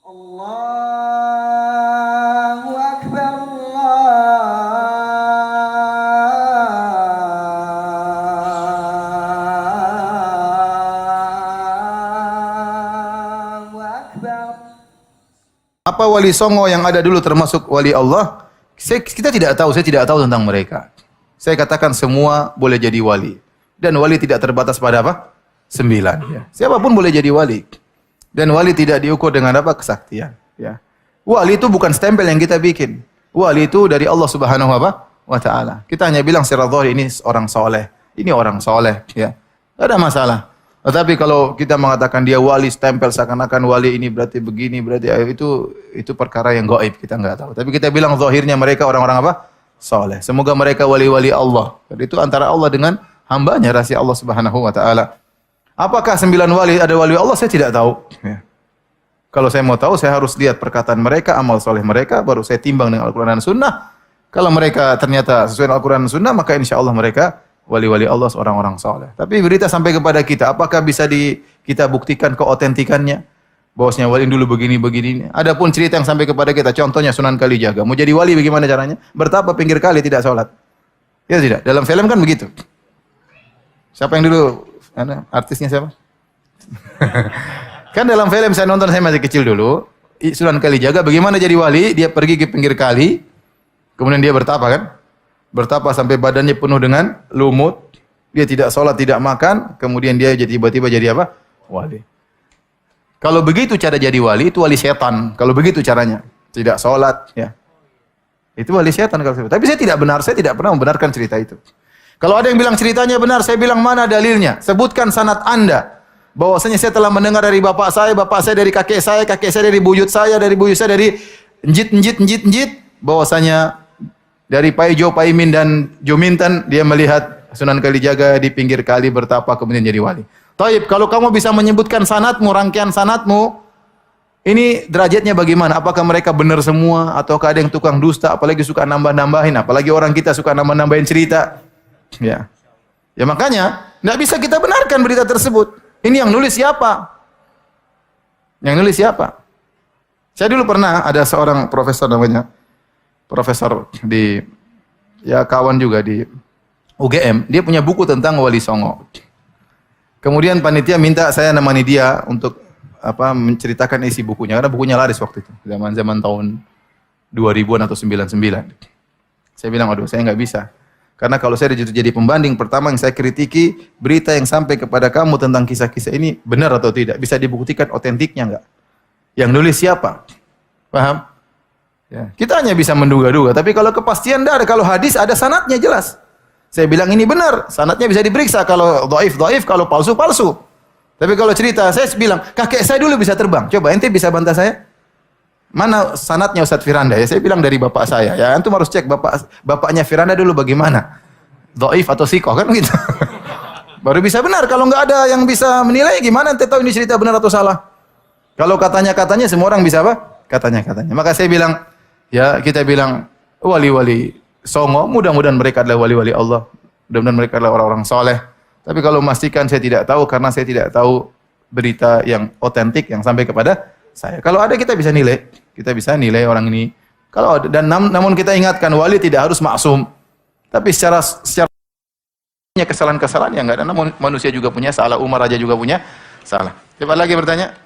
Allahu Akbar, Allahu Akbar. Apa wali songo yang ada dulu termasuk wali Allah? Kita tidak tahu, saya tidak tahu tentang mereka. Saya katakan semua boleh jadi wali. Dan wali tidak terbatas pada apa? 9. Ya. Siapapun boleh jadi wali. Dan wali tidak diukur dengan apa? Kesaktian. Ya. Wali itu bukan stempel yang kita bikin. Wali itu dari Allah Subhanahu wa Ta'ala. Kita hanya bilang secara zahir ini orang soleh. Ini orang soleh. Ya. Tidak ada masalah. Tetapi kalau kita mengatakan dia wali, stempel seakan-akan wali ini berarti begini, berarti itu perkara yang gaib, kita enggak tahu. Tapi kita bilang zahirnya mereka orang-orang apa? Soleh. Semoga mereka wali-wali Allah. Jadi itu antara Allah dengan hambanya, rahasia Allah Subhanahu wa Ta'ala. Apakah 9 wali ada wali Allah? Saya tidak tahu. Ya. Kalau saya mau tahu, saya harus lihat perkataan mereka, amal soleh mereka, baru saya timbang dengan Al-Quran dan Sunnah. Kalau mereka ternyata sesuai dengan Al-Quran dan Sunnah, maka insya Allah mereka wali-wali Allah, seorang-orang soleh. Tapi berita sampai kepada kita, apakah bisa kita buktikan keotentikannya? Bahwasanya wali dulu begini-begini. Adapun cerita yang sampai kepada kita, contohnya Sunan Kalijaga. Mau jadi wali bagaimana caranya? Bertapa pinggir kali tidak sholat. Ya tidak? Dalam film kan begitu. Siapa yang dulu? Artisnya siapa? Kan dalam film saya nonton, saya masih kecil dulu. Sunan Kalijaga bagaimana jadi wali? Dia pergi ke pinggir kali. Kemudian dia bertapa kan? Bertapa sampai badannya penuh dengan lumut. Dia tidak sholat, tidak makan. Kemudian dia tiba-tiba jadi apa? Wali. Kalau begitu cara jadi wali, itu wali setan. Kalau begitu caranya. Tidak sholat. Ya. Itu wali setan. Tapi saya tidak benar. Saya tidak pernah membenarkan cerita itu. Kalau ada yang bilang ceritanya benar, saya bilang mana dalilnya? Sebutkan sanad Anda. Bahwasanya saya telah mendengar dari bapak saya dari kakek saya dari buyut saya dari njit. Bahwasanya dari Paijo, Paimin dan Juminten dia melihat Sunan Kalijaga di pinggir kali bertapa kemudian jadi wali. Taib, kalau kamu bisa menyebutkan sanadmu, rangkaian sanadmu, ini derajatnya bagaimana? Apakah mereka benar semua ataukah ada yang tukang dusta, apalagi suka nambah-nambahin, apalagi orang kita suka nambah-nambahin cerita. Ya. Ya makanya enggak bisa kita benarkan berita tersebut. Ini yang nulis siapa? Yang nulis siapa? Saya dulu pernah ada seorang profesor namanya profesor di ya kawan juga di UGM, dia punya buku tentang Wali Songo. Kemudian panitia minta saya nemani dia untuk menceritakan isi bukunya karena bukunya laris waktu itu, zaman-zaman tahun 2000-an atau 99. Saya bilang, "Aduh, saya nggak bisa." Karena kalau saya jadi pembanding, pertama yang saya kritiki berita yang sampai kepada kamu tentang kisah-kisah ini benar atau tidak, bisa dibuktikan otentiknya enggak? Yang nulis siapa? Paham? Ya. Kita hanya bisa menduga-duga, tapi kalau kepastian tidak ada. Kalau hadis ada sanadnya jelas. Saya bilang ini benar, sanadnya bisa diperiksa. Kalau dhaif, kalau palsu. Tapi kalau cerita, saya bilang, kakek saya dulu bisa terbang. Coba ente bisa bantah saya? Mana sanadnya Ustaz Firanda? Ya, saya bilang dari bapak saya. Ya, antum harus cek bapaknya Firanda dulu bagaimana. Dhaif atau sikoh kan gitu. Baru bisa benar. Kalau nggak ada yang bisa menilai, gimana ente tahu ini cerita benar atau salah? Kalau katanya semua orang bisa apa? Katanya. Maka saya bilang, ya kita bilang wali-wali songo, mudah-mudahan mereka adalah wali-wali Allah. Mudah-mudahan mereka adalah orang-orang soleh. Tapi kalau memastikan saya tidak tahu karena saya tidak tahu berita yang otentik yang sampai kepada saya. Kalau ada kita bisa nilai orang ini. Kalau ada, dan namun kita ingatkan wali tidak harus maksum. Tapi secara kesalahan-kesalahan yang enggak ada. Namun manusia juga punya salah, Umar aja juga punya salah. Siapa lagi bertanya?